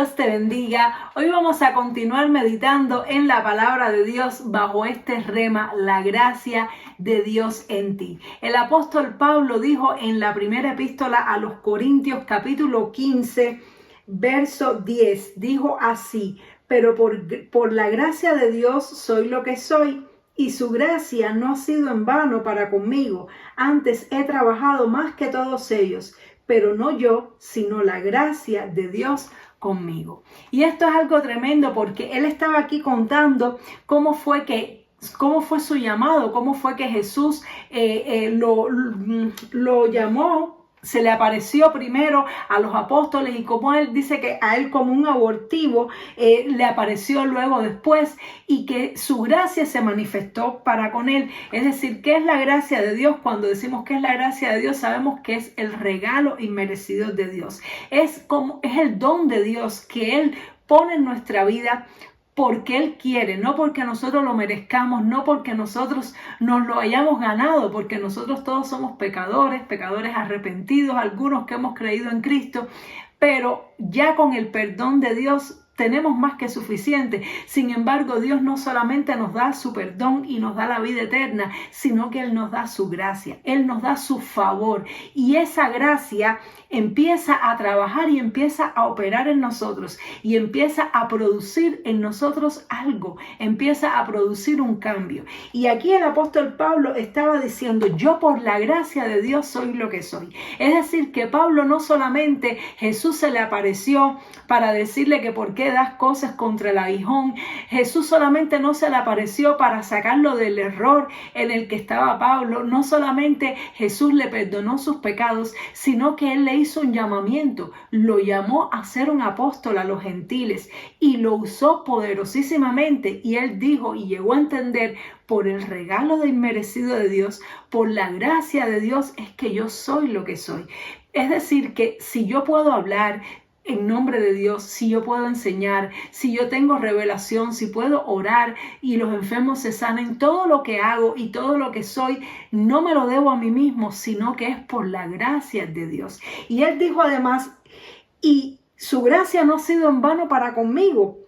Dios te bendiga. Hoy vamos a continuar meditando en la palabra de Dios bajo este rema, la gracia de Dios en ti. El apóstol Pablo dijo en la primera epístola a los Corintios, capítulo 15, verso 10, dijo así: pero por la gracia de Dios soy lo que soy, y su gracia no ha sido en vano para conmigo. Antes he trabajado más que todos ellos, pero no yo, sino la gracia de Dios conmigo. Y esto es algo tremendo, porque él estaba aquí contando cómo fue su llamado, cómo fue que Jesús lo llamó. Se le apareció primero a los apóstoles, y como él dice que a él como un abortivo le apareció luego después, y que su gracia se manifestó para con él. Es decir, ¿qué es la gracia de Dios? Cuando decimos que es la gracia de Dios, sabemos que es el regalo inmerecido de Dios. Es el don de Dios que él pone en nuestra vida porque Él quiere, no porque nosotros lo merezcamos, no porque nosotros nos lo hayamos ganado, porque nosotros todos somos pecadores arrepentidos, algunos que hemos creído en Cristo, pero ya con el perdón de Dios tenemos más que suficiente. Sin embargo, Dios no solamente nos da su perdón y nos da la vida eterna, sino que Él nos da su gracia, Él nos da su favor, y esa gracia empieza a trabajar y empieza a operar en nosotros, y empieza a producir en nosotros algo, empieza a producir un cambio. Y aquí el apóstol Pablo estaba diciendo: yo por la gracia de Dios soy lo que soy. Es decir, que Pablo no solamente Jesús se le apareció para decirle que por qué das cosas contra el aguijón. Jesús solamente no se le apareció para sacarlo del error en el que estaba Pablo. No solamente Jesús le perdonó sus pecados, sino que Él le hizo un llamamiento, lo llamó a ser un apóstol a los gentiles, y lo usó poderosísimamente. Y Él dijo y llegó a entender: por el regalo de inmerecido de Dios, por la gracia de Dios, es que yo soy lo que soy. Es decir, que si yo puedo hablar en nombre de Dios, si yo puedo enseñar, si yo tengo revelación, si puedo orar y los enfermos se sanen, todo lo que hago y todo lo que soy, no me lo debo a mí mismo, sino que es por la gracia de Dios. Y Él dijo además: y su gracia no ha sido en vano para conmigo.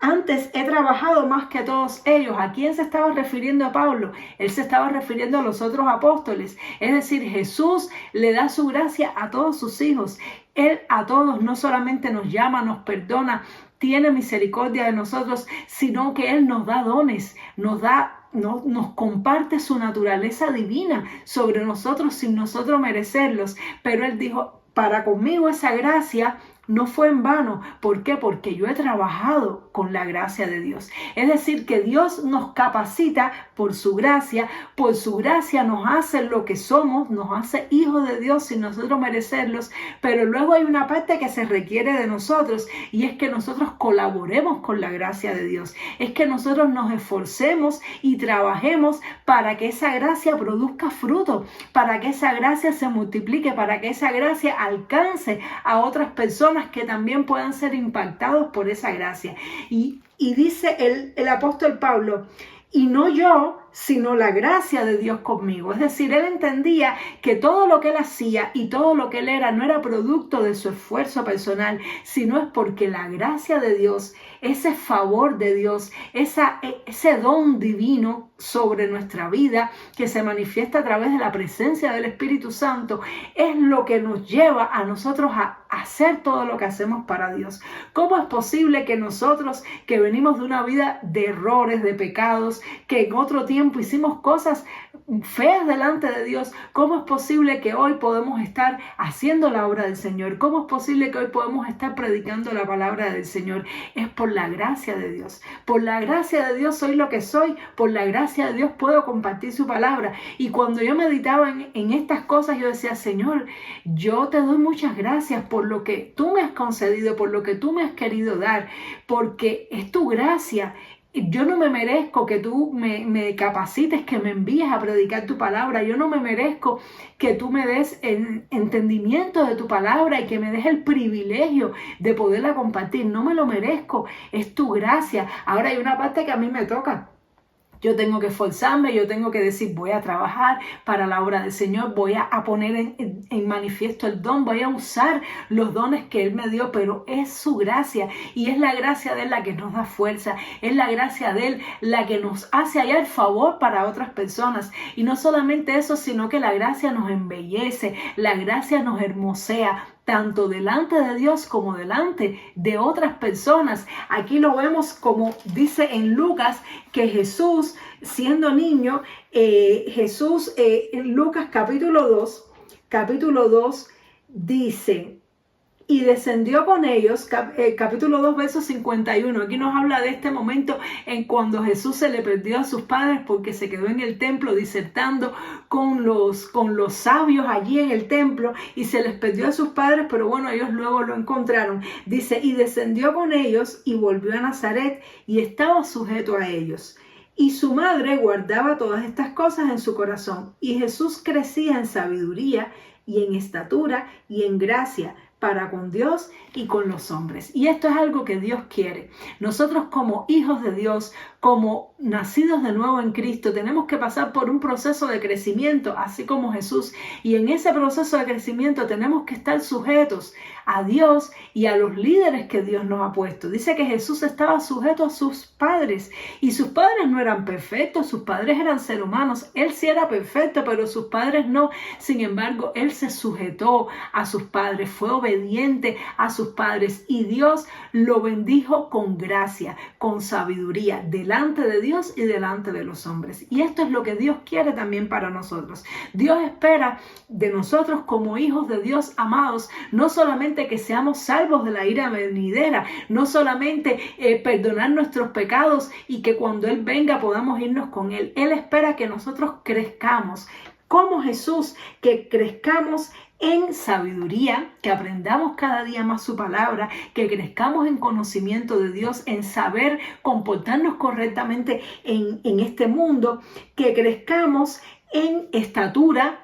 Antes he trabajado más que todos ellos. ¿A quién se estaba refiriendo a Pablo? Él se estaba refiriendo a los otros apóstoles. Es decir, Jesús le da su gracia a todos sus hijos. Él a todos no solamente nos llama, nos perdona, tiene misericordia de nosotros, sino que Él nos da dones, nos comparte su naturaleza divina sobre nosotros sin nosotros merecerlos. Pero Él dijo: para conmigo esa gracia no fue en vano. ¿Por qué? Porque yo he trabajado con la gracia de Dios. Es decir, que Dios nos capacita por su gracia nos hace lo que somos, nos hace hijos de Dios sin nosotros merecerlos. Pero luego hay una parte que se requiere de nosotros, y es que nosotros colaboremos con la gracia de Dios. Es que nosotros nos esforcemos y trabajemos para que esa gracia produzca fruto, para que esa gracia se multiplique, para que esa gracia alcance a otras personas que también puedan ser impactados por esa gracia. Y dice el apóstol Pablo: y no yo, sino la gracia de Dios conmigo. Es decir, él entendía que todo lo que él hacía y todo lo que él era no era producto de su esfuerzo personal, sino es porque la gracia de Dios, ese favor de Dios, ese don divino sobre nuestra vida que se manifiesta a través de la presencia del Espíritu Santo, es lo que nos lleva a nosotros a hacer todo lo que hacemos para Dios. ¿Cómo es posible que nosotros, que venimos de una vida de errores, de pecados, que en otro tiempo hicimos cosas feas delante de Dios, cómo es posible que hoy podemos estar haciendo la obra del Señor? ¿Cómo es posible que hoy podemos estar predicando la palabra del Señor? Es por la gracia de Dios. Por la gracia de Dios soy lo que soy. Por la gracia de Dios puedo compartir su palabra. Y cuando yo meditaba en estas cosas, yo decía: Señor, yo te doy muchas gracias por lo que tú me has concedido, por lo que tú me has querido dar, porque es tu gracia. Yo no me merezco que tú me capacites, que me envíes a predicar tu palabra. Yo no me merezco que tú me des entendimiento de tu palabra y que me des el privilegio de poderla compartir. No me lo merezco, es tu gracia. Ahora hay una parte que a mí me toca, Yo tengo que esforzarme, yo tengo que decir, voy a trabajar para la obra del Señor, voy a poner en manifiesto el don, voy a usar los dones que Él me dio, pero es su gracia y es la gracia de Él la que nos da fuerza, es la gracia de Él la que nos hace hallar favor para otras personas. Y no solamente eso, sino que la gracia nos embellece, la gracia nos hermosea, tanto delante de Dios como delante de otras personas. Aquí lo vemos como dice en Lucas, que Jesús, siendo niño, en Lucas capítulo 2 dice: y descendió con ellos, capítulo 2, verso 51. Aquí nos habla de este momento en cuando Jesús se le perdió a sus padres porque se quedó en el templo disertando con los sabios allí en el templo y se les perdió a sus padres, pero bueno, ellos luego lo encontraron. Dice: y descendió con ellos y volvió a Nazaret y estaba sujeto a ellos. Y su madre guardaba todas estas cosas en su corazón. Y Jesús crecía en sabiduría y en estatura y en gracia para con Dios y con los hombres. Y esto es algo que Dios quiere. Nosotros como hijos de Dios, como nacidos de nuevo en Cristo, tenemos que pasar por un proceso de crecimiento, así como Jesús. Y en ese proceso de crecimiento tenemos que estar sujetos a Dios y a los líderes que Dios nos ha puesto. Dice que Jesús estaba sujeto a sus padres y sus padres no eran perfectos, sus padres eran seres humanos. Él sí era perfecto, pero sus padres no. Sin embargo, Él se sujetó a sus padres, fue obediente a sus padres y Dios lo bendijo con gracia, con sabiduría, delante de Dios y delante de los hombres. Y esto es lo que Dios quiere también para nosotros. Dios espera de nosotros como hijos de Dios amados, no solamente que seamos salvos de la ira venidera, no solamente perdonar nuestros pecados y que cuando Él venga podamos irnos con Él. Él espera que nosotros crezcamos como Jesús, que crezcamos en sabiduría, que aprendamos cada día más su palabra, que crezcamos en conocimiento de Dios, en saber comportarnos correctamente en este mundo, que crezcamos en estatura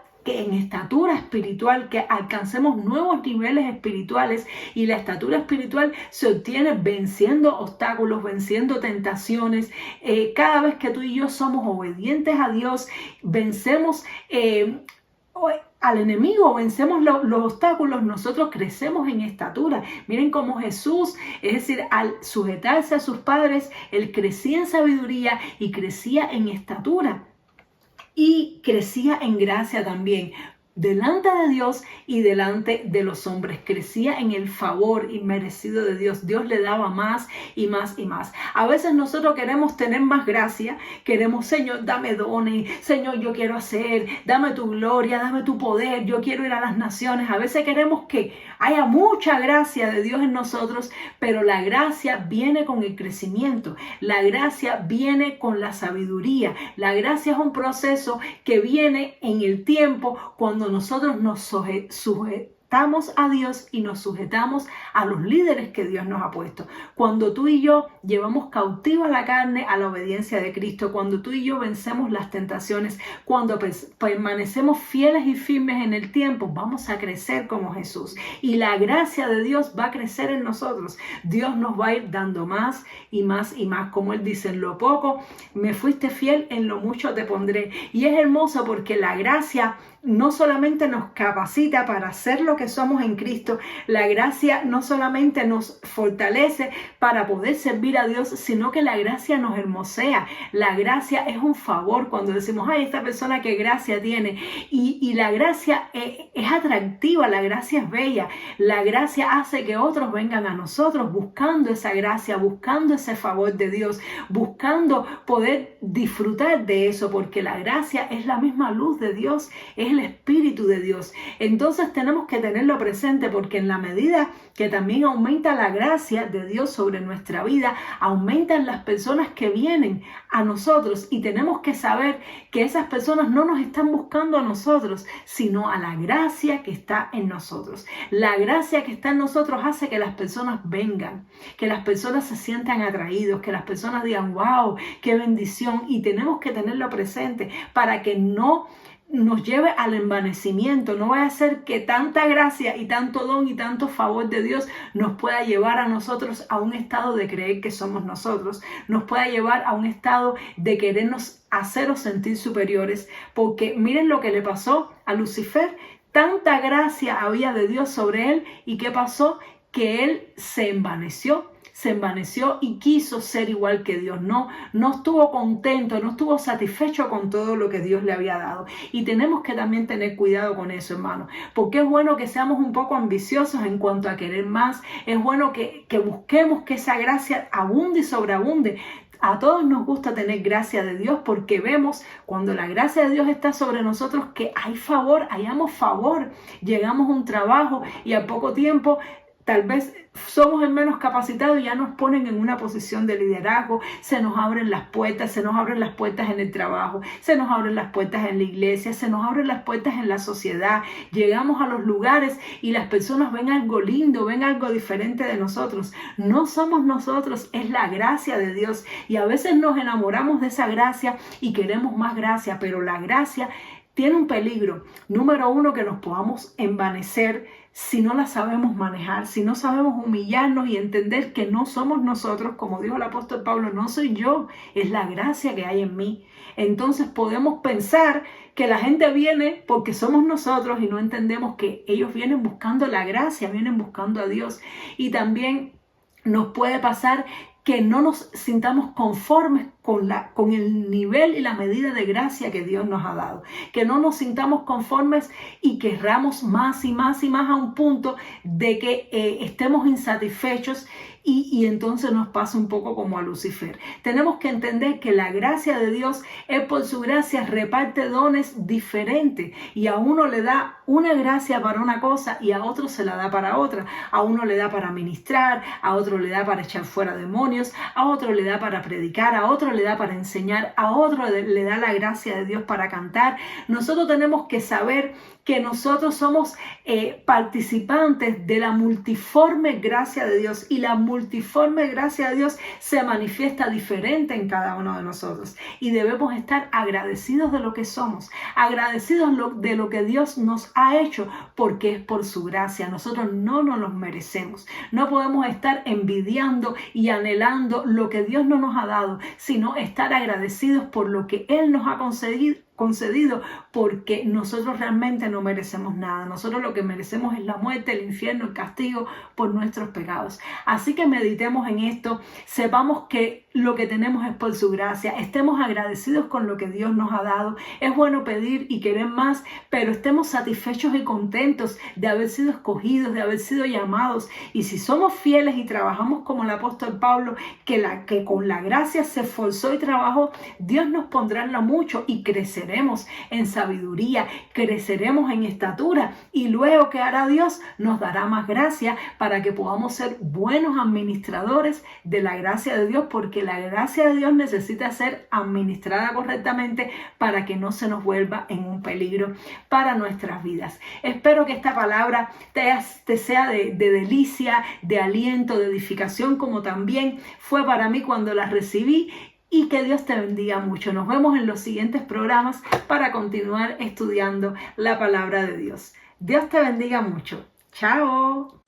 espiritual, que alcancemos nuevos niveles espirituales, y la estatura espiritual se obtiene venciendo obstáculos, venciendo tentaciones. Cada vez que tú y yo somos obedientes a Dios, vencemos al enemigo, vencemos los obstáculos, nosotros crecemos en estatura. Miren cómo Jesús, es decir, al sujetarse a sus padres, Él crecía en sabiduría y crecía en estatura. Y crecía en gracia también, delante de Dios y delante de los hombres. Crecía en el favor inmerecido de Dios. Dios le daba más y más y más. A veces nosotros queremos tener más gracia. Queremos: Señor, dame dones. Señor, yo quiero hacer. Dame tu gloria, dame tu poder. Yo quiero ir a las naciones. A veces queremos que haya mucha gracia de Dios en nosotros, pero la gracia viene con el crecimiento. La gracia viene con la sabiduría. La gracia es un proceso que viene en el tiempo cuando nosotros nos sujetamos a Dios y nos sujetamos a los líderes que Dios nos ha puesto. Cuando tú y yo llevamos cautiva la carne a la obediencia de Cristo, cuando tú y yo vencemos las tentaciones, cuando permanecemos fieles y firmes en el tiempo, vamos a crecer como Jesús. Y la gracia de Dios va a crecer en nosotros. Dios nos va a ir dando más y más y más. Como Él dice: en lo poco me fuiste fiel, en lo mucho te pondré. Y es hermoso porque la gracia no solamente nos capacita para ser lo que somos en Cristo, la gracia no solamente nos fortalece para poder servir a Dios, sino que la gracia nos hermosea. La gracia es un favor. Cuando decimos: ay, esta persona qué gracia tiene, y la gracia es atractiva, la gracia es bella, la gracia hace que otros vengan a nosotros buscando esa gracia, buscando ese favor de Dios, buscando poder disfrutar de eso, porque la gracia es la misma luz de Dios, es el Espíritu de Dios. Entonces tenemos que tenerlo presente, porque en la medida que también aumenta la gracia de Dios sobre nuestra vida, aumentan las personas que vienen a nosotros, y tenemos que saber que esas personas no nos están buscando a nosotros, sino a la gracia que está en nosotros. La gracia que está en nosotros hace que las personas vengan, que las personas se sientan atraídos, que las personas digan: wow, qué bendición. Y tenemos que tenerlo presente para que no nos lleve al envanecimiento. No vaya a ser que tanta gracia y tanto don y tanto favor de Dios nos pueda llevar a nosotros a un estado de creer que somos nosotros, nos pueda llevar a un estado de querernos hacer o sentir superiores, porque miren lo que le pasó a Lucifer. Tanta gracia había de Dios sobre él, y ¿qué pasó? Que él se envaneció y quiso ser igual que Dios. No estuvo contento, no estuvo satisfecho con todo lo que Dios le había dado. Y tenemos que también tener cuidado con eso, hermano, porque es bueno que seamos un poco ambiciosos en cuanto a querer más. Es bueno que busquemos que esa gracia abunde y sobreabunde. A todos nos gusta tener gracia de Dios, porque vemos cuando la gracia de Dios está sobre nosotros que hay favor, hallamos favor. Llegamos a un trabajo y a poco tiempo tal vez somos el menos capacitados y ya nos ponen en una posición de liderazgo. Se nos abren las puertas en el trabajo, se nos abren las puertas en la iglesia, se nos abren las puertas en la sociedad. Llegamos a los lugares y las personas ven algo lindo, ven algo diferente de nosotros. No somos nosotros, es la gracia de Dios. Y a veces nos enamoramos de esa gracia y queremos más gracia, pero la gracia tiene un peligro. Número uno, que nos podamos envanecer si no la sabemos manejar, si no sabemos humillarnos y entender que no somos nosotros, como dijo el apóstol Pablo, no soy yo, es la gracia que hay en mí. Entonces podemos pensar que la gente viene porque somos nosotros y no entendemos que ellos vienen buscando la gracia, vienen buscando a Dios. Y también nos puede pasar que no nos sintamos conformes con el nivel y la medida de gracia que Dios nos ha dado. Que no nos sintamos conformes y querramos más y más y más, a un punto de que estemos insatisfechos y entonces nos pasa un poco como a Lucifer. Tenemos que entender que la gracia de Dios es, por su gracia, reparte dones diferentes, y a uno le da una gracia para una cosa y a otro se la da para otra. A uno le da para ministrar, a otro le da para echar fuera demonios, a otro le da para predicar, a otro le da para enseñar, a otro le da la gracia de Dios para cantar. Nosotros tenemos que saber que nosotros somos participantes de la multiforme gracia de Dios, y la multiforme gracia de Dios se manifiesta diferente en cada uno de nosotros, y debemos estar agradecidos de lo que somos, agradecidos de lo que Dios nos ha hecho, porque es por su gracia. Nosotros no nos los merecemos. No podemos estar envidiando y anhelando lo que Dios no nos ha dado, sino estar agradecidos por lo que Él nos ha concedido, porque nosotros realmente no merecemos nada. Nosotros lo que merecemos es la muerte, el infierno, el castigo por nuestros pecados. Así que meditemos en esto, sepamos que lo que tenemos es por su gracia, estemos agradecidos con lo que Dios nos ha dado. Es bueno pedir y querer más, pero estemos satisfechos y contentos de haber sido escogidos, de haber sido llamados. Y si somos fieles y trabajamos como el apóstol Pablo, que con la gracia se esforzó y trabajó, Dios nos pondrá en lo mucho y creceremos en sabiduría, creceremos en estatura, y luego, ¿qué hará Dios? Nos dará más gracia para que podamos ser buenos administradores de la gracia de Dios, porque la gracia de Dios necesita ser administrada correctamente para que no se nos vuelva en un peligro para nuestras vidas. Espero que esta palabra te sea de delicia, de aliento, de edificación, como también fue para mí cuando la recibí. Y que Dios te bendiga mucho. Nos vemos en los siguientes programas para continuar estudiando la palabra de Dios. Dios te bendiga mucho. Chao.